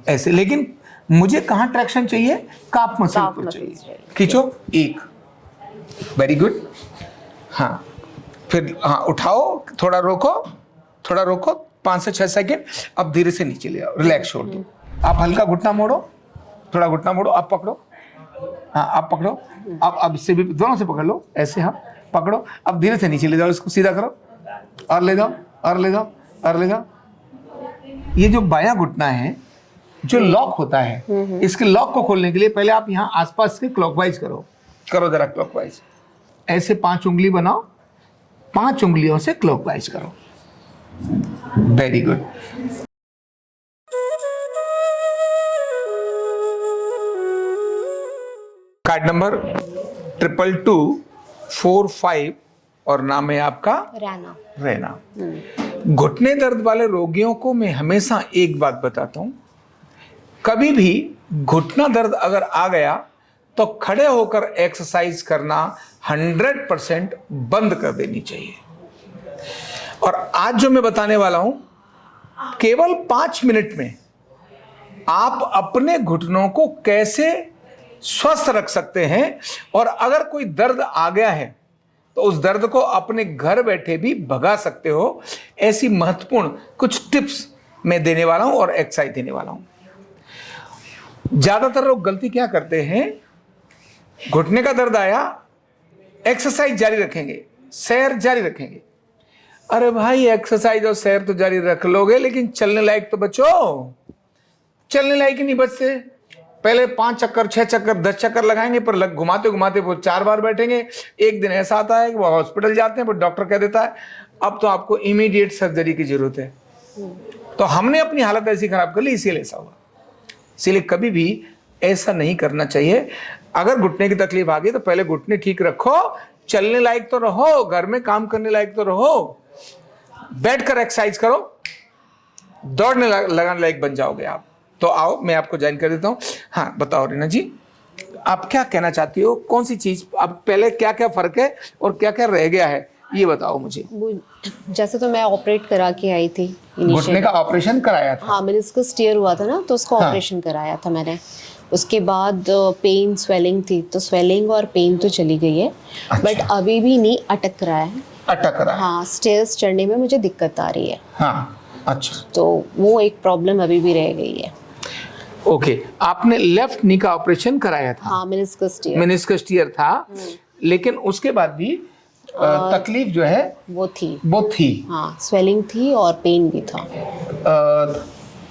ऐसे। लेकिन मुझे कहाँ ट्रैक्शन चाहिए? काफ मसल पर चाहिए। खींचो, एक, वेरी गुड। हाँ, फिर हाँ उठाओ, थोड़ा रोको, थोड़ा रोको, 5 से 6 सेकेंड। अब धीरे से नीचे ले आओ, रिलैक्स छोड़ दो। आप हल्का घुटना मोड़ो, थोड़ा घुटना मोड़ो, अब पकड़ो। हाँ, आप पकड़ो, अब इससे भी दोनों से पकड़ लो, ऐसे। हाँ, पकड़ो, अब धीरे से नीचे ले जाओ, इसको सीधा करो, और ले जाओ, और ले जाओ, और ले जाओ। ये जो बायां घुटना है, जो लॉक होता है, इसके लॉक को खोलने के लिए पहले आप यहाँ आसपास के क्लॉकवाइज करो जरा क्लॉकवाइज। ऐसे 5 उंगली बनाओ, 5 उंगलियों से क्लॉकवाइज करो। Very good. कार्ड नंबर 222445 और नाम है आपका रैना। घुटने दर्द वाले रोगियों को मैं हमेशा एक बात बताता हूं, कभी भी घुटना दर्द अगर आ गया तो खड़े होकर एक्सरसाइज करना 100% बंद कर देनी चाहिए। और आज जो मैं बताने वाला हूं, केवल 5 मिनट में आप अपने घुटनों को कैसे स्वस्थ रख सकते हैं, और अगर कोई दर्द आ गया है तो उस दर्द को अपने घर बैठे भी भगा सकते हो। ऐसी महत्वपूर्ण कुछ टिप्स मैं देने वाला हूं और एक्सरसाइज देने वाला हूं। ज्यादातर लोग गलती क्या करते हैं, घुटने का दर्द आया, एक्सरसाइज जारी रखेंगे, सैर जारी रखेंगे। अरे भाई, एक्सरसाइज और सैर तो जारी रख लोगे, लेकिन चलने लायक तो बचो। चलने लायक ही नहीं बचते। पहले 5 चक्कर, 6 चक्कर, 10 चक्कर लगाएंगे, पर घुमाते घुमाते वो 4 बार बैठेंगे। एक दिन ऐसा आता है कि वो हॉस्पिटल जाते हैं, पर डॉक्टर कह देता है अब तो आपको इमीडिएट सर्जरी की जरूरत है। तो हमने अपनी हालत ऐसी खराब कर ली, इसीलिए ऐसा हुआ। इसीलिए कभी भी ऐसा नहीं करना चाहिए। अगर घुटने की तकलीफ आ गई तो पहले घुटने ठीक रखो, चलने लायक तो रहो, घर में काम करने लायक तो रहो, बैठकर एक्सरसाइज करो, दौड़ने लगाने लायक बन जाओगे आप। तो आओ, मैं आपको ज्वाइन कर देता हूं। हाँ, बताओ रीना जी, आप क्या कहना चाहती हो? कौन सी चीज, अब पहले क्या क्या फर्क है और क्या क्या रह गया है, ये बताओ मुझे। जैसे तो मैं ऑपरेट करा के आई थी, घुटने का ऑपरेशन कराया था? हाँ, मेनिस्कस टियर हुआ था ना, तो उसका ऑपरेशन कराया था मैंने। उसके बाद पेन, स्वेलिंग थी, तो स्वेलिंग और पेन तो चली गई है। बट अभी भी नहीं अटक रहा है। अटक रहा है? हाँ, स्टेयर्स चढ़ने में मुझे दिक्कत आ रही है। हाँ, अच्छा। तो वो एक प्रॉब्लम अभी भी रह गई है। ओके, आपने लेफ्ट नी का ऑपरेशन कराया था? हाँ, मेनिस्कस टियर था, लेकिन उसके बाद भी तकलीफ जो है वो थी। हाँ, स्वेलिंग थी और पेन भी था।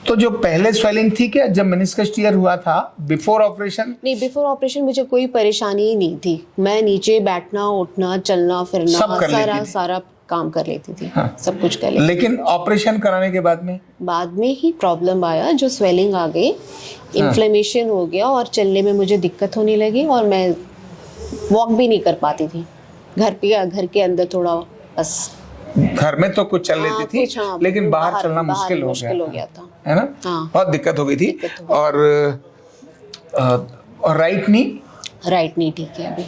तो जो पहले स्वेलिंग थी क्या जब मेनिस्कस टियर हुआ था, बिफोर ऑपरेशन? नहीं, बिफोर ऑपरेशन मुझे कोई परेशानी ही नहीं थी। मैं नीचे बैठना, उठना, चलना फिरना, सारा काम कर लेती थी। हाँ। सब कुछ कर लेती। लेकिन ऑपरेशन कराने के बाद में ही प्रॉब्लम आया, जो स्वेलिंग आ गई, इन्फ्लेमेशन हो गया और चलने में मुझे दिक्कत होने लगी, और मैं वॉक भी नहीं कर पाती थी। घर के अंदर थोड़ा बस, घर में तो कुछ चल लेती थी, लेकिन बाहर चलना मुश्किल हो गया था, है ना? हाँ। बहुत दिक्कत हो गई थी। और राइट नी ठीक है अभी।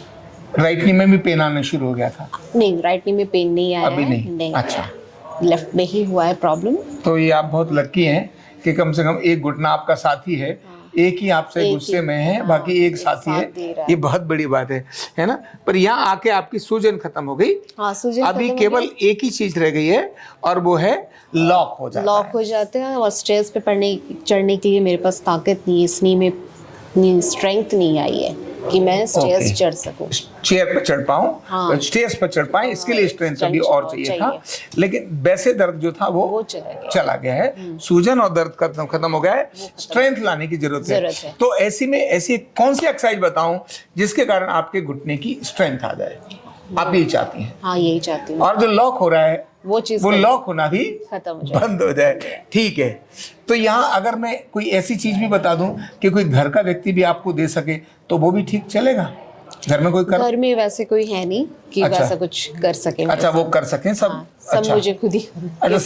राइट नी में भी पेन आना शुरू हो गया था? नहीं, राइट नी में पेन नहीं आया अभी नहीं। अच्छा, लेफ्ट में ही हुआ है प्रॉब्लम। तो ये आप बहुत लकी हैं कि कम से कम एक घुटना आपका साथी है। एक ही आपसे गुस्से में है, बाकी एक साथी है। ये बहुत बड़ी बात है ना? पर यहाँ आके आपकी सूजन खत्म हो गई। अभी केवल एक ही चीज रह गई है, और वो है लॉक हो जाते हैं। और स्टेयर्स पे चढ़ने के लिए मेरे पास ताकत नहीं है, इसलिए में स्ट्रेंथ नहीं आई है कि मैं स्टेयर्स चढ़ सकूं, चेयर पर चढ़ पाऊं, स्टेयर्स पर चढ़ पाए। इसके लिए स्ट्रेंथ अभी और चाहिए था। लेकिन वैसे दर्द जो था वो चला गया है, सूजन और दर्द खत्म हो गया है। स्ट्रेंथ लाने की जरूरत है। तो ऐसी में ऐसी कौन सी एक्सरसाइज बताऊं जिसके कारण आपके घुटने की स्ट्रेंथ आ जाए? आप यही चाहती हैं? हाँ, यही चाहती हूँ। और जो लॉक हो रहा है वो लॉक होना भी बंद हो जाए। ठीक है। तो यहाँ अगर मैं कोई ऐसी चीज भी बता दूं कि कोई घर का व्यक्ति भी आपको दे सके तो वो भी ठीक चलेगा? घर में घर में वैसे कोई है नहीं कि वैसा कुछ कर सके। अच्छा, वो कर सकें सब? हाँ, सब मुझे खुद ही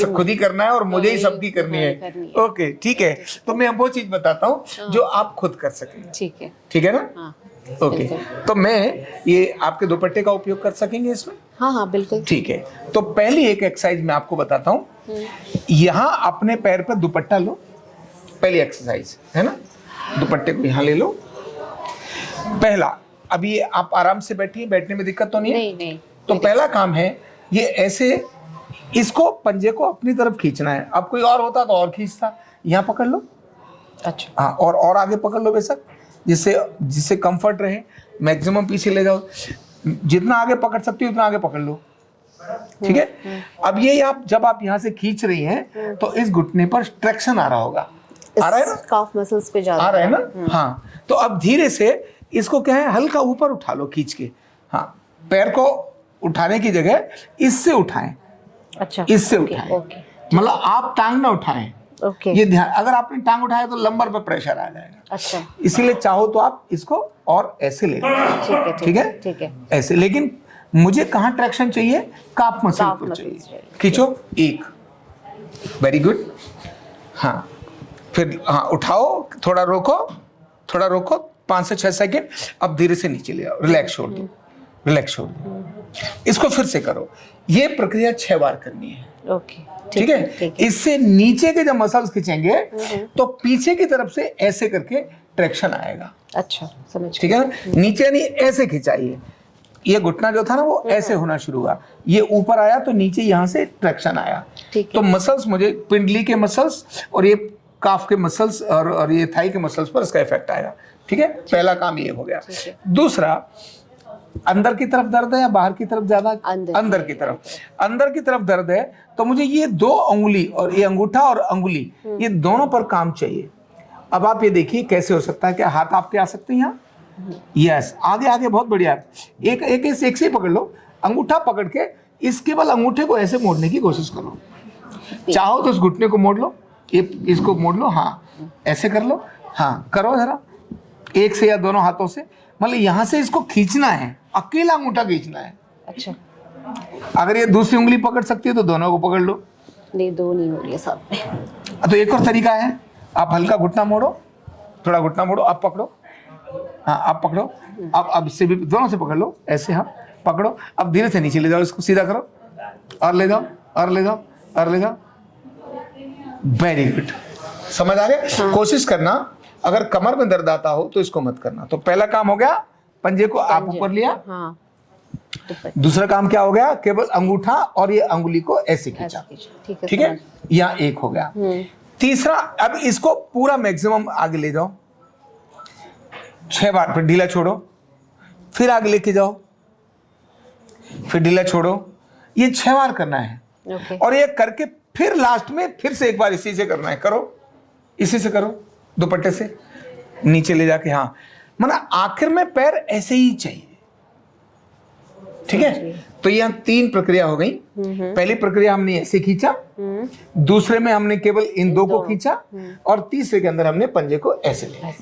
खुद ही करना है, और मुझे ही सबकी करनी है। ओके, ठीक है। तो मैं वो चीज बताता हूँ जो आप खुद कर सकें। ठीक है ना? ओके। तो मैं ये आपके दुपट्टे का उपयोग कर सकेंगे इसमें? हाँ, बिल्कुल। ठीक है। तो पहली एक एक्सरसाइज मैं आपको बताता हूँ। यहाँ अपने पैर पर दुपट्टा लो, पहली एक्सरसाइज है ना। दुपट्टे को यहाँ ले लो। पहला, अभी आप आराम से बैठिए, बैठने में दिक्कत तो नहीं है? नहीं। तो पहला काम है ये ऐसे, इसको पंजे को अपनी तरफ खींचना है। अब कोई और होता तो और खींचता। यहाँ पकड़ लो। अच्छा। हाँ, और आगे पकड़ लो बेशक, जिससे कंफर्ट रहे। मैक्सिमम पीछे ले जाओ, जितना आगे पकड़ सकती हो उतना आगे पकड़ लो। ठीक है। अब ये आप जब आप यहाँ से खींच रही हैं तो इस घुटने पर ट्रैक्शन आ रहा होगा, आ रहा है ना, काफ मसल्स पे ज्यादा आ रहा है ना। हाँ, तो अब धीरे से इसको क्या है, हल्का ऊपर उठा लो खींच के। हाँ, पैर को उठाने की जगह इससे उठाएं। अच्छा, इससे उठाएं, मतलब आप टांग ना उठाएं। ये ध्यान, अगर आपने टांग उठाया तो लंबर पे प्रेशर आ जाएगा। अच्छा, इसीलिए चाहो तो आप इसको और ऐसे ले लो। ठीक है, ऐसे। लेकिन मुझे कहाँ ट्रैक्शन चाहिए, काफ मसल पर चाहिए। खींचो, एक, वेरी गुड। हाँ, फिर हाँ उठाओ, थोड़ा रोको 5 से 6 सेकेंड। अब धीरे से नीचे ले आओ, रिलैक्स छोड़ दो, रिलैक्स छोड़ दो। इसको फिर से करो। ये प्रक्रिया 6 बार करनी है। ओके, ठीक है। इससे नीचे के जब मसल्स खींचेंगे तो पीछे की तरफ से ऐसे करके ट्रैक्शन आएगा। अच्छा, समझ। ठीक है, नीचे नहीं, ऐसे खिंचाइए। ये घुटना जो था ना वो ऐसे होना शुरू हुआ, ये ऊपर आया तो नीचे यहाँ से ट्रैक्शन आया। तो मसल्स, मुझे पिंडली के मसल्स और ये काफ के मसल्स और ये थाई के मसल्स पर इसका इफेक्ट आएगा। ठीक है, पहला काम ये हो गया। दूसरा, अंदर की तरफ दर्द है या बाहर की तरफ ज्यादा? अंदर की तरफ दर्द है तो मुझे ये 2 उंगली और ये अंगूठा और अंगुली, ये दोनों पर काम चाहिए। अब आप ये देखिए कैसे हो सकता है। क्या हाथ आपके आ सकते हैं यहाँ? यस, आगे बहुत बढ़िया। एक से ही पकड़ लो, अंगूठा पकड़ के इस केवल अंगूठे को ऐसे मोड़ने की कोशिश करो। चाहो तो इस घुटने को मोड़ लो, इसको मोड़ लो। हाँ, ऐसे कर लो। हाँ, करो जरा, एक से या दोनों हाथों से, मतलब यहाँ से इसको खींचना है, अकेला अंगूठा खींचना है। अच्छा, अगर ये दूसरी उंगली पकड़ सकती है तो दोनों को पकड़ लो। नहीं, 2 नहीं हो रही है साथ में। तो एक और तरीका है, आप हल्का घुटना मोड़ो, थोड़ा घुटना मोड़ो, अब पकड़ो। हाँ, आप पकड़ो। अब इससे भी दोनों से पकड़ लो, ऐसे। हाँ, पकड़ो। अब धीरे से नीचे ले जाओ, इसको सीधा करो और ले जाओ और ले जाओ और ले जाओ। वेरी गुड, समझ आ गया। कोशिश करना, अगर कमर में दर्द आता हो तो इसको मत करना। तो पहला काम हो गया, पंजे को आप ऊपर लिया। हाँ। दूसरा काम क्या हो गया, केवल अंगूठा और ये अंगुली को ऐसे खींचा। ठीक है, यहाँ एक हो गया। तीसरा, अब इसको पूरा मैक्सिमम आगे ले जाओ 6 बार, फिर ढीला छोड़ो, फिर आगे लेके जाओ, फिर ढीला छोड़ो। ये 6 बार करना है। और ये करके फिर लास्ट में फिर से एक बार इसी से करना है। करो, इसी से करो, दुपट्टे से नीचे ले जाके। हाँ, मतलब आखिर में पैर ऐसे ही चाहिए। ठीक है, तो यहाँ 3 प्रक्रिया हो गई। पहली प्रक्रिया हमने ऐसे खींचा, दूसरे में हमने केवल इन 2 को खींचा, और तीसरे के अंदर हमने पंजे को ऐसे लिया।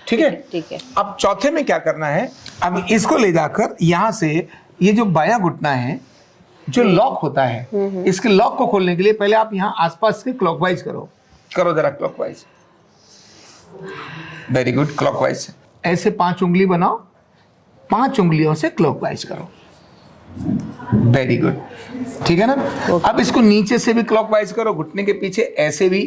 ठीक है। अब चौथे में क्या करना है, अब इसको ले जाकर यहाँ से ये जो बायां घुटना है जो लॉक होता है, इसके लॉक को खोलने के लिए पहले आप यहाँ आसपास के क्लॉकवाइज करो जरा, क्लॉकवाइज। Very good, clockwise. ऐसे 5 उंगली बनाओ, 5 उंगलियों से क्लॉकवाइज करो। वेरी गुड, ठीक है ना। अब इसको नीचे से भी क्लॉकवाइज करो, घुटने के पीछे ऐसे भी।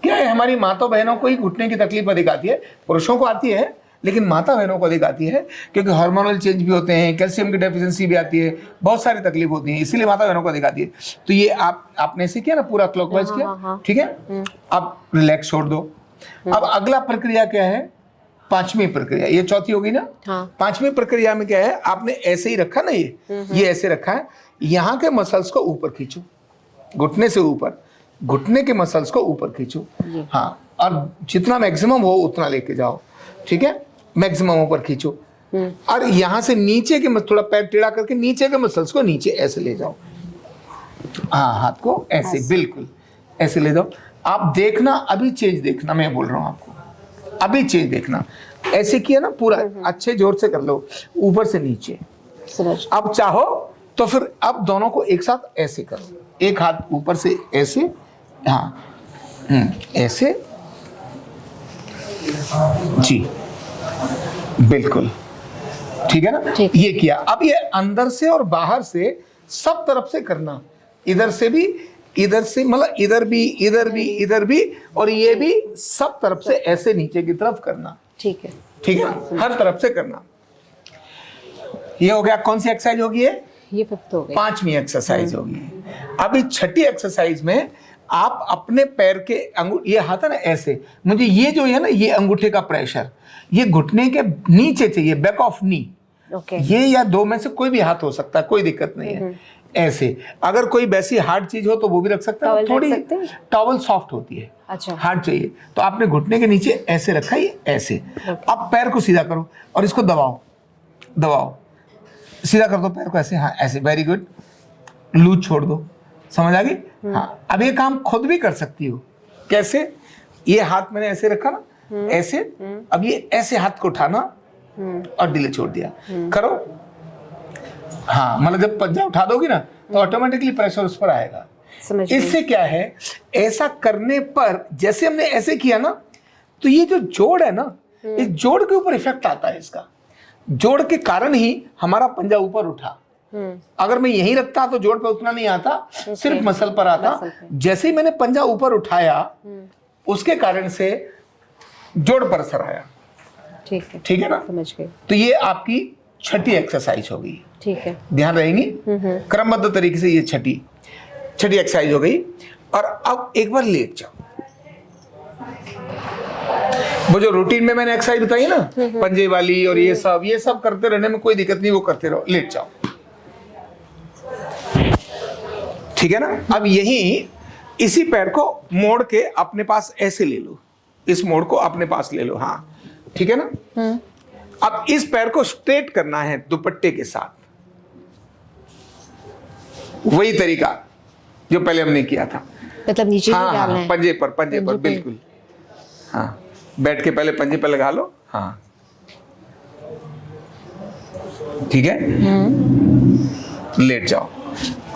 क्या है, हमारी माता बहनों को ही घुटने की तकलीफ अधिक आती है, पुरुषों को आती है लेकिन माता बहनों को अधिक आती है, क्योंकि हार्मोनल चेंज भी होते हैं, कैल्शियम की डेफिशिएंसी भी आती है, बहुत सारी तकलीफ होती है, इसीलिए माता बहनों को अधिक आती है। तो ये आपने ऐसे किया ना, पूरा क्लॉकवाइज किया। ठीक है, अब रिलैक्स छोड़ दो। अब अगला प्रक्रिया क्या है, 5वीं प्रक्रिया। ये चौथी होगी ना। 5वीं प्रक्रिया में क्या है, आपने ऐसे ही रखा ना, ये ऐसे रखा है। यहाँ के मसल्स को ऊपर खींचो, घुटने से ऊपर, घुटने के मसल्स को ऊपर खींचो। हाँ, और जितना मैक्सिमम हो उतना लेके जाओ। ठीक है, मैक्सिमम ऊपर खींचो, और यहाँ से नीचे के थोड़ा पैर टेढ़ा करके नीचे के मसल्स को नीचे ऐसे ले जाओ। हाँ, हाथ को ऐसे, बिल्कुल ऐसे ले जाओ। आप देखना, अभी चेंज देखना, मैं बोल रहा हूँ आपको, अभी चेंज देखना। ऐसे किया ना, पूरा अच्छे जोर से कर लो, ऊपर से नीचे। अब चाहो तो फिर अब दोनों को एक साथ ऐसे करो, एक हाथ ऊपर से ऐसे। हाँ, ऐसे जी, बिल्कुल ठीक है ना। ये किया। अब ये अंदर से और बाहर से सब तरफ से करना, इधर से भी इधर से, मतलब इधर भी, इधर भी, इधर भी, और ये भी सब तरफ से ऐसे नीचे की तरफ करना। ठीक है। ठीक है ना, हर तरफ से करना। ये हो गया, कौन सी एक्सरसाइज होगी ये 5th हो गई। 5वीं एक्सरसाइज होगी। अभी 6ठी एक्सरसाइज में आप अपने पैर के ये हाथ है ना ऐसे, मुझे ये जो है ना, ये अंगूठे का प्रेशर ये घुटने के नीचे चाहिए, बैक ऑफ नी। ओके। ये या दो में से कोई भी हाथ हो सकता है, कोई दिक्कत नहीं है। ऐसे, अगर कोई वैसी हार्ड चीज हो तो वो भी रख सकता है, थोड़ी टॉवल सॉफ्ट होती है। अच्छा। हार्ड चाहिए तो आपने घुटने के नीचे ऐसे रखा है, ऐसे। अब पैर को सीधा करो और इसको दबाओ, दबाओ, सीधा कर दो पैर को ऐसे, हाँ ऐसे, वेरी गुड। लूज छोड़ दो, समझ आ गई? हाँ, अब ये काम खुद भी कर सकती हो। कैसे? ये हाथ मैंने ऐसे रखा ना, ऐसे, अब ये ऐसे हाथ को उठाना और ढीले छोड़ दिया, करो। हाँ, मतलब जब पंजा उठा दोगी ना तो ऑटोमेटिकली प्रेशर उस पर आएगा। इससे क्या है, ऐसा करने पर जैसे हमने ऐसे किया ना, तो ये जो जोड़ है ना, इस जोड़ के ऊपर इफेक्ट आता है। इसका जोड़ के कारण ही हमारा पंजा ऊपर उठा। अगर मैं यहीं रखता तो जोड़ पे उतना नहीं आता, सिर्फ मसल पर आता। जैसे ही मैंने पंजा ऊपर उठाया, उसके कारण से जोड़ पर असर आया। ठीक है, ठीक है ना, समझ गए। तो ये आपकी 6ठी एक्सरसाइज होगी। ठीक है, ध्यान रहेंगी। क्रमबद्ध तरीके से ये 6ठी एक्सरसाइज हो गई। और अब एक बार लेट जाओ। वो जो रूटीन में मैंने एक्सरसाइज बताई ना, पंजे वाली और ये सब करते रहने में कोई दिक्कत नहीं, वो करते रहो। लेट जाओ, ठीक है ना। अब यही इसी पैर को मोड़ के अपने पास ऐसे ले लो, इस मोड़ को अपने पास ले लो। हाँ, ठीक है ना। अब इस पैर को स्ट्रेट करना है दुपट्टे के साथ, वही तरीका जो पहले हमने किया था। मतलब नीचे हाँ, डालना है, पंजे पर बिल्कुल। हाँ, बैठ के पहले पंजे पर लगा लो। हाँ, ठीक है। लेट जाओ।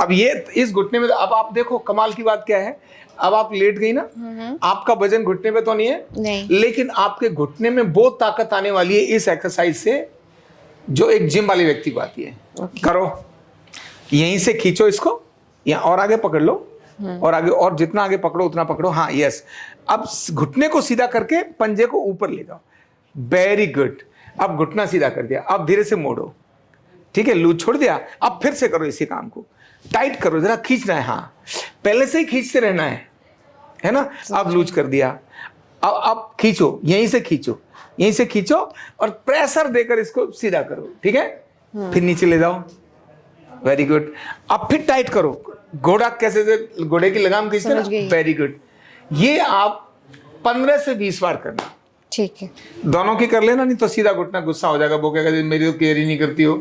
अब ये इस घुटने में, अब आप देखो कमाल की बात क्या है, अब आप लेट गई ना, आपका वजन घुटने पे तो नहीं है, नहीं, लेकिन आपके घुटने में वो ताकत आने वाली है इस एक्सरसाइज से जो एक जिम वाले व्यक्ति को आती है। करो, यहीं से खींचो इसको, या और आगे पकड़ लो, और आगे, और जितना आगे पकड़ो उतना पकड़ो। हाँ, यस। अब घुटने को सीधा करके पंजे को ऊपर ले जाओ, वेरी गुड। अब घुटना सीधा कर दिया, अब धीरे से मोड़ो, ठीक है, लूज छोड़ दिया। अब फिर से करो इसी काम को, टाइट करो, जरा खींचना है। हाँ, पहले से ही खींचते रहना है ना। अब लूज कर दिया, अब खींचो, यहीं से खींचो, यहीं से खींचो और प्रेशर देकर इसको सीधा करो, ठीक है। फिर नीचे ले जाओ, वेरी गुड। अब फिर टाइट करो, घोड़ा कैसे से घोड़े की लगाम खींचते ना, वेरी गुड। ये आप 15 से 20 बार करना, ठीक है। दोनों की कर लेना, नहीं तो सीधा घुटना गुस्सा हो जाएगा, वो कहेगा मेरी तो केयर ही नहीं करती हो,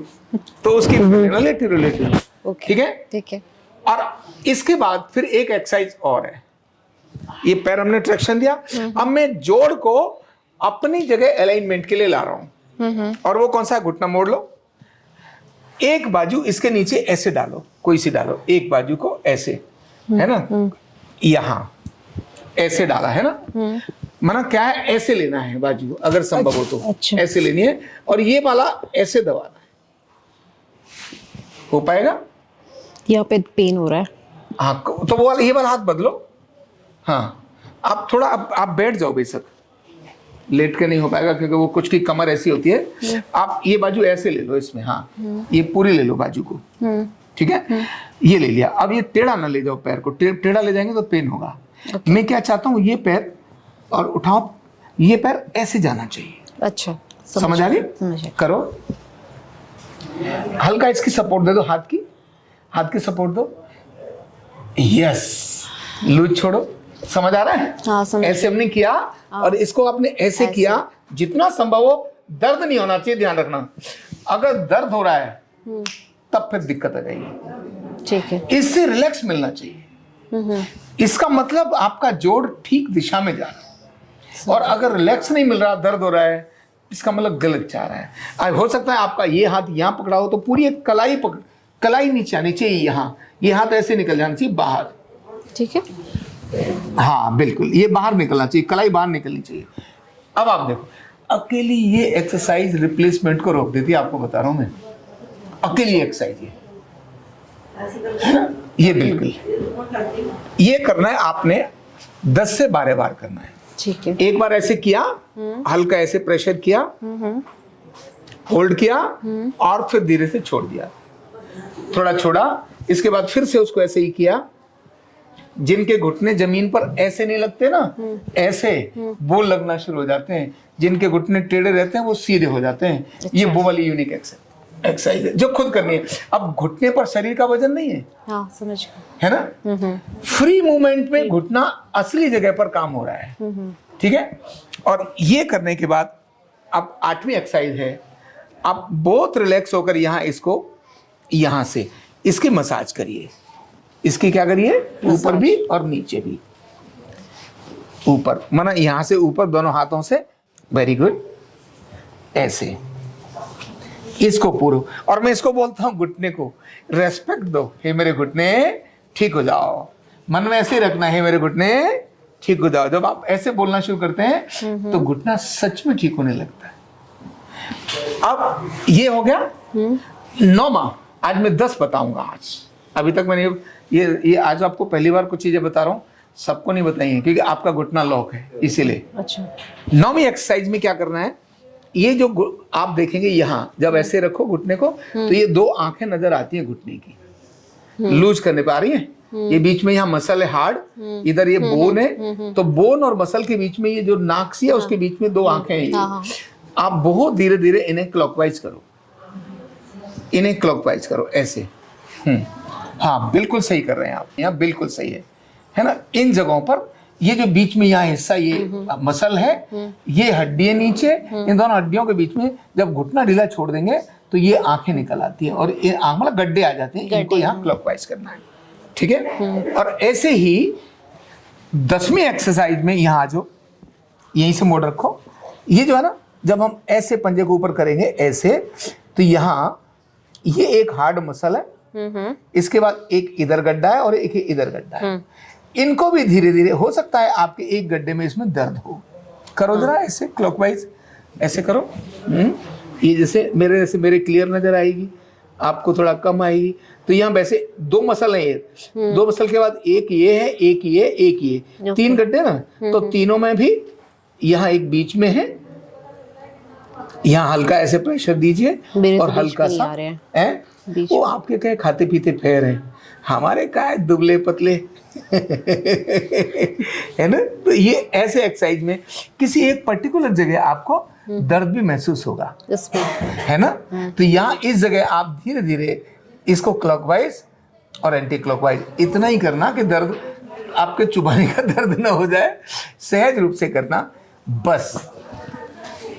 तो उसकी लेना, लेटी रहो, ठीक है, ठीक है। और इसके बाद फिर एक एक्सरसाइज और है। ये पैर हमने ट्रैक्शन दिया, अब मैं जोड़ को अपनी जगह अलाइनमेंट के लिए ला रहा हूं। और वो कौन सा है, घुटना मोड़ लो, एक बाजू इसके नीचे ऐसे डालो, कोई सी डालो, एक बाजू को ऐसे, है ना, यहां ऐसे डाला है ना। माना क्या है, ऐसे लेना है बाजू, अगर संभव हो तो। अच्छा। ऐसे लेनी है, और ये वाला ऐसे दबाना है। हो पाएगा? यहाँ पे पेन हो रहा है। हाँ, तो वो ये वाला हाथ बदलो। हाँ, आप थोड़ा, आप बैठ जाओ, बेशक लेट के नहीं हो पाएगा, क्योंकि वो कुछ की कमर ऐसी होती है। आप ये बाजू ऐसे ले लो इसमें, हाँ, ये पूरी ले लो बाजू को, ठीक है। ये ले लिया, अब ये टेढ़ा ना ले जाओ पैर को, टेढ़ा ले जाएंगे तो पेन होगा। मैं क्या चाहता हूँ, ये पैर और उठाओ, ये पैर ऐसे जाना चाहिए। अच्छा, समझ आ गई? करो, हल्का इसकी सपोर्ट दे दो, हाथ की सपोर्ट दो। यस, लूज छोड़ो। समझ आ रहा है? हाँ, समझ। ऐसे हमने किया, और इसको आपने ऐसे किया, जितना संभव हो। दर्द नहीं होना चाहिए, ध्यान रखना। अगर दर्द हो रहा है तब फिर दिक्कत आ जाएगी, ठीक है। इससे रिलैक्स मिलना चाहिए। इसका मतलब आपका जोड़ ठीक दिशा में जा रहा है, और अगर रिलैक्स नहीं मिल रहा, दर्द हो रहा है, इसका मतलब गलत जा रहा है। हो सकता है आपका ये हाथ यहाँ पकड़ा हो तो पूरी एक कलाई नीचे आनी चाहिए, यहाँ ये हाथ ऐसे निकल जाना चाहिए बाहर, ठीक है। हाँ बिल्कुल, ये बाहर निकलना चाहिए, कलाई बाहर निकलनी चाहिए। अब आप देखो, अकेली ये एक्सरसाइज रिप्लेसमेंट को रोक देती है, आपको बता रहा हूं मैं। अकेली एक्सरसाइज ये है ना, ये बिल्कुल ये करना है आपने 10 से 12 बार करना है। ठीक है। एक बार ऐसे किया, हल्का ऐसे प्रेशर किया, होल्ड किया और फिर धीरे से छोड़ दिया, थोड़ा छोड़ा, इसके बाद फिर से उसको ऐसे ही किया। जिनके घुटने जमीन पर ऐसे नहीं लगते ना, ऐसे वो लगना शुरू हो जाते हैं। जिनके घुटने टेढ़े रहते हैं वो सीधे हो जाते हैं। अच्छा। ये वो वाली यूनिक एक्सरसाइज है जो खुद करनी है। अब घुटने पर शरीर का वजन नहीं है, हाँ समझ गई। है ना। फ्री मूवमेंट में घुटना असली जगह पर काम हो रहा है, ठीक है। और ये करने के बाद अब 8वीं एक्सरसाइज है, आप बहुत रिलैक्स होकर यहाँ इसको यहाँ से इसकी मसाज करिए। इसकी क्या करिए, ऊपर भी और नीचे भी। ऊपर माना यहाँ से ऊपर दोनों हाथों से, वेरी गुड, ऐसे इसको पूरो। और मैं इसको बोलता हूँ घुटने को रेस्पेक्ट दो, हे मेरे घुटने ठीक हो जाओ। मन में ऐसे ही रखना है, मेरे घुटने ठीक हो जाओ। जब आप ऐसे बोलना शुरू करते हैं तो घुटना सच में ठीक होने लगता है। अब ये हो गया 9वां। आज मैं 10 बताऊंगा। आज अभी तक मैंने ये आज आपको पहली बार कुछ चीजें बता रहा हूँ, सबको नहीं बताई है क्योंकि आपका घुटना लॉक है, इसीलिए। अच्छा। 9वीं एक्सरसाइज में क्या करना है, ये जो आप देखेंगे यहाँ जब ऐसे रखो घुटने को तो ये 2 आंखें नजर आती हैं घुटने की, लूज करने पे आ रही है। ये बीच में यहाँ मसल है हार्ड, इधर ये बोन है, तो बोन और मसल के बीच में ये जो नाक सी है उसके बीच में 2 आंखें हैं। आप बहुत धीरे धीरे इन्हें क्लॉकवाइज करो, इन्हें क्लॉकवाइज करो ऐसे। हाँ बिल्कुल सही कर रहे हैं आप, यहाँ बिल्कुल सही है ना। इन जगहों पर ये जो बीच में यहाँ हिस्सा ये मसल है, ये हड्डी है नीचे, इन दोनों हड्डियों के बीच में जब घुटना ढीला छोड़ देंगे तो ये आंखें निकल आती है और ये आंख मतलब गड्ढे आ जाते हैं। इनको यहाँ क्लॉकवाइज करना है, ठीक है। और ऐसे ही 10वीं एक्सरसाइज में यहाँ आ जाओ, यहीं से मोड़ रखो। ये जो है ना, जब हम ऐसे पंजे को ऊपर करेंगे ऐसे, तो यहाँ ये एक हार्ड मसल है, इसके बाद एक इधर गड्ढा है और एक इधर गड्ढा है। इनको भी धीरे धीरे, हो सकता है आपके एक गड्ढे में इसमें दर्द हो, करो जरा ऐसे क्लॉकवाइज, ऐसे करो। ये जैसे मेरे क्लियर नजर आएगी, आपको थोड़ा कम आएगी। तो यहाँ वैसे 2 मसल है, ये 2 मसल के बाद एक ये है, एक ये, एक ये, 3 गड्ढे ना। तो तीनों में भी यहाँ एक बीच में है, यहाँ हल्का ऐसे प्रेशर दीजिए और हल्का सा है। वो आपके क्या खाते पीते फेर हैं, हमारे क्या है दुबले पतले है ना। तो ये ऐसे एक्सरसाइज में किसी एक पर्टिकुलर जगह आपको दर्द भी महसूस होगा, है ना। तो यहाँ इस जगह आप धीरे धीरे इसको क्लॉकवाइज और एंटी क्लॉकवाइज इतना ही करना कि दर्द आपके चुभाने का दर्द ना हो जाए, सहज रूप से करना बस।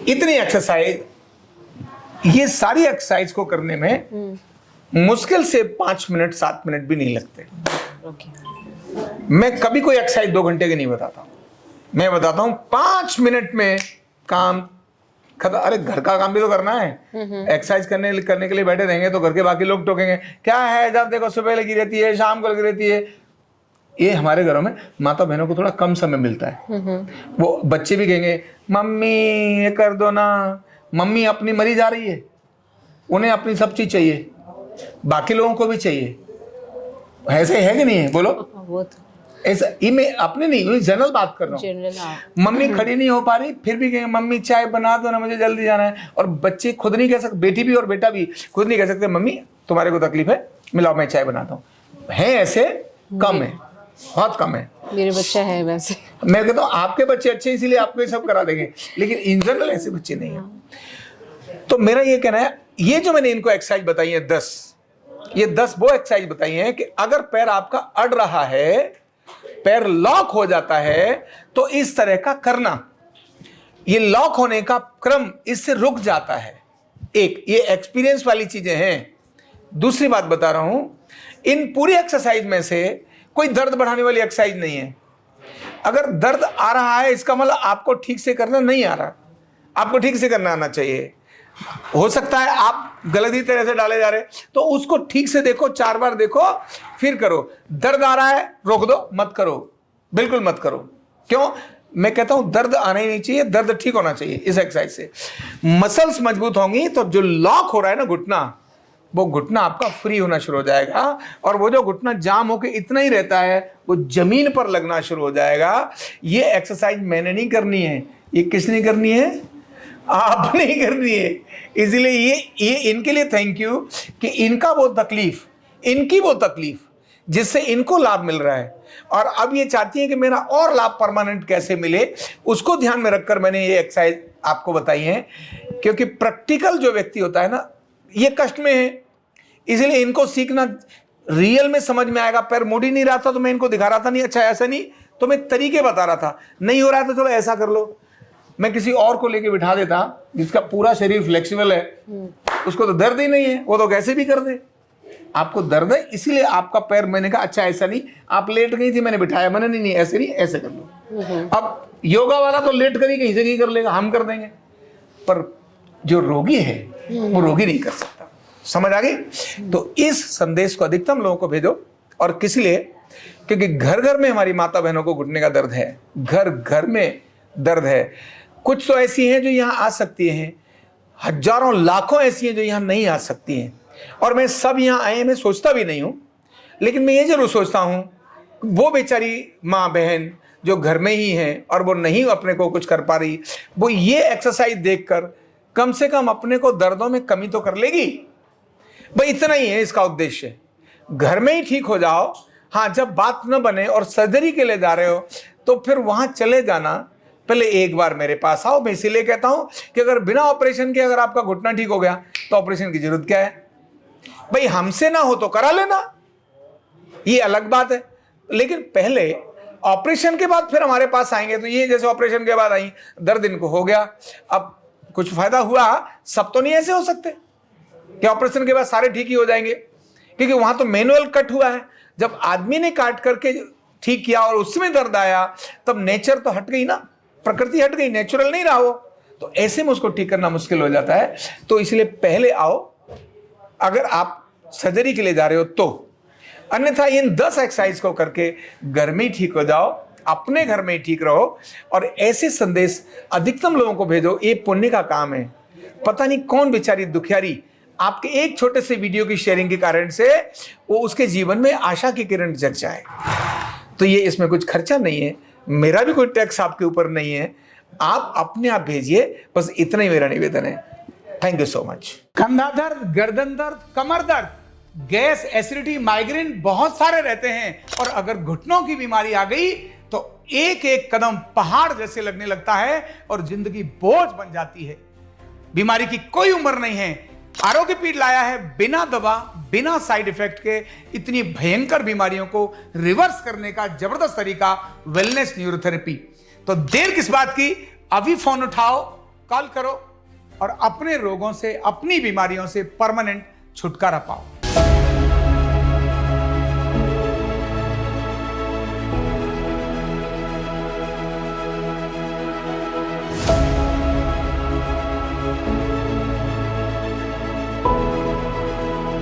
इतनी एक्सरसाइज, ये सारी एक्सरसाइज को करने में मुश्किल से 5 मिनट 7 मिनट भी नहीं लगते। मैं कभी कोई एक्सरसाइज 2 घंटे की नहीं बताता, मैं बताता हूं 5 मिनट में काम खत्म। अरे घर का काम भी तो करना है, एक्सरसाइज करने के लिए बैठे रहेंगे तो घर के बाकी लोग टोकेंगे, क्या है जब देखो सुबह लगी रहती है, शाम को लगी रहती है। ये हमारे घरों में माता बहनों को थोड़ा कम समय मिलता है। वो बच्चे भी कहेंगे मम्मी ये कर दो ना, मम्मी अपनी मरी जा रही है, उन्हें अपनी सब चीज चाहिए, बाकी लोगों को भी चाहिए। ऐसे है कि नहीं है, बोलो। वो तो ऐसा ये मैं अपने नहीं, जनरल बात कर रहा हूँ। मम्मी खड़ी नहीं हो पा रही, फिर भी कहेंगे मम्मी चाय बना दो ना, मुझे जल्दी जाना है। और बच्चे खुद नहीं कह सकते, बेटी भी और बेटा भी खुद नहीं कह सकते मम्मी तुम्हारे को तकलीफ है, मिलाओ मैं चाय बनाता हूँ। है ऐसे कम है, बहुत कम है। मेरे बच्चा है वैसे, मैं कहता हूँ आपके बच्चे अच्छे इसीलिए आपको ये सब करा देंगे, लेकिन इन जनरल ऐसे बच्चे नहीं है। तो मेरा ये कहना है, ये जो मैंने इनको एक्सरसाइज बताई है 10, ये 10 वो एक्सरसाइज बताई है कि अगर पैर आपका अड़ रहा है, पैर लॉक हो जाता है, तो इस तरह का करना। ये लॉक होने का क्रम इससे रुक जाता है। एक ये एक्सपीरियंस वाली चीजें हैं। दूसरी बात बता रहा हूं, इन पूरी एक्सरसाइज में से कोई दर्द बढ़ाने वाली एक्सरसाइज नहीं है। अगर दर्द आ रहा है इसका मतलब आपको ठीक से करना नहीं आ रहा, आपको ठीक से करना आना चाहिए। हो सकता है आप गलती तरह से डाले जा रहे, तो उसको ठीक से देखो, 4 बार देखो, फिर करो। दर्द आ रहा है रोक दो, मत करो, बिल्कुल मत करो। क्यों? मैं कहता हूं दर्द आना ही नहीं चाहिए, दर्द ठीक होना चाहिए। इस एक्सरसाइज से मसल्स मजबूत होंगी, तो जो लॉक हो रहा है ना घुटना, वो घुटना आपका फ्री होना शुरू हो जाएगा, और वो जो घुटना जाम होकर इतना ही रहता है वो जमीन पर लगना शुरू हो जाएगा। ये एक्सरसाइज मैंने नहीं करनी है, ये किसने करनी है? आपने ही करनी है। इसलिए ये इनके लिए थैंक यू कि इनकी वो तकलीफ जिससे इनको लाभ मिल रहा है, और अब ये चाहती हैं कि मेरा और लाभ परमानेंट कैसे मिले, उसको ध्यान में रखकर मैंने ये एक्सरसाइज आपको बताई है। क्योंकि प्रैक्टिकल जो व्यक्ति होता है ना, ये कष्ट में है, इसलिए इनको सीखना रियल में समझ में आएगा। पैर मुड़ ही नहीं रहा था तो मैं इनको दिखा रहा था, नहीं अच्छा ऐसा नहीं, तो मैं तरीके बता रहा था। नहीं हो रहा है तो चलो ऐसा कर लो, मैं किसी और को लेके बिठा देता जिसका पूरा शरीर फ्लेक्सिबल है, उसको तो दर्द ही नहीं है, वो तो कैसे भी कर दे। आपको दर्द है इसीलिए आपका पैर, मैंने कहा अच्छा ऐसा नहीं, आप लेट गई थी मैंने बिठाया, मैंने नहीं ऐसे नहीं, ऐसे कर लो। अब योगा वाला तो लेट कर ही कहीं से कहीं कर लेगा, हम कर देंगे, पर जो रोगी है वो रोगी नहीं कर सकता। समझ आ गई? तो इस संदेश को अधिकतम लोगों को भेजो। और किस लिए? क्योंकि घर घर में हमारी माता बहनों को घुटने का दर्द है, घर घर में दर्द है। कुछ तो ऐसी हैं जो यहाँ आ सकती हैं, हजारों लाखों ऐसी हैं जो यहाँ नहीं आ सकती हैं, और मैं सब यहाँ आए मैं सोचता भी नहीं हूँ, लेकिन मैं ये जरूर सोचता हूँ वो बेचारी माँ बहन जो घर में ही है और वो नहीं अपने को कुछ कर पा रही, वो ये एक्सरसाइज देखकर कम से कम अपने को दर्दों में कमी तो कर लेगी। भाई इतना ही है इसका उद्देश्य, घर में ही ठीक हो जाओ। हाँ, जब बात न बने और सर्जरी के लिए जा रहे हो तो फिर वहां चले जाना, पहले एक बार मेरे पास आओ। मैं इसीलिए कहता हूं कि अगर बिना ऑपरेशन के अगर आपका घुटना ठीक हो गया तो ऑपरेशन की जरूरत क्या है? भाई हमसे ना हो तो करा लेना, ये अलग बात है, लेकिन पहले ऑपरेशन के बाद फिर हमारे पास आएंगे तो ये जैसे ऑपरेशन के बाद आई, दर्द इनको हो गया, अब कुछ फायदा हुआ? सब तो नहीं ऐसे हो सकते कि ऑपरेशन के बाद सारे ठीक ही हो जाएंगे, क्योंकि वहां तो मैनुअल कट हुआ है। जब आदमी ने काट करके ठीक किया और उसमें दर्द आया तब नेचर तो हट गई ना, प्रकृति हट गई, नेचुरल नहीं रहा वो, तो ऐसे में उसको ठीक करना मुश्किल हो जाता है। तो इसलिए पहले आओ अगर आप सर्जरी के लिए जा रहे हो तो, अन्यथा इन 10 एक्सरसाइज को करके घर में ही ठीक हो जाओ, अपने घर में ही ठीक रहो, और ऐसे संदेश अधिकतम लोगों को भेजो। ये पुण्य का काम है। पता नहीं कौन बेचारी दुखियारी आपके एक छोटे से वीडियो की शेयरिंग के कारण से वो उसके जीवन में आशा की किरण जग जाए। तो ये इसमें कुछ खर्चा नहीं है, मेरा भी कोई टैक्स आपके ऊपर नहीं है, आप अपने आप भेजिए, बस इतना ही मेरा निवेदन है। Thank you so much. कंधा दर्द, गर्दन दर्द, कमर दर्द, गैस, एसिडिटी, माइग्रेन बहुत सारे रहते हैं, और अगर घुटनों की बीमारी आ गई तो एक एक कदम पहाड़ जैसे लगने लगता है और जिंदगी बोझ बन जाती है। बीमारी की कोई उम्र नहीं है। आरोग्य पीठ लाया है बिना दवा, बिना साइड इफेक्ट के इतनी भयंकर बीमारियों को रिवर्स करने का जबरदस्त तरीका, वेलनेस न्यूरोथेरेपी। तो देर किस बात की, अभी फोन उठाओ, कॉल करो और अपने रोगों से, अपनी बीमारियों से परमानेंट छुटकारा पाओ।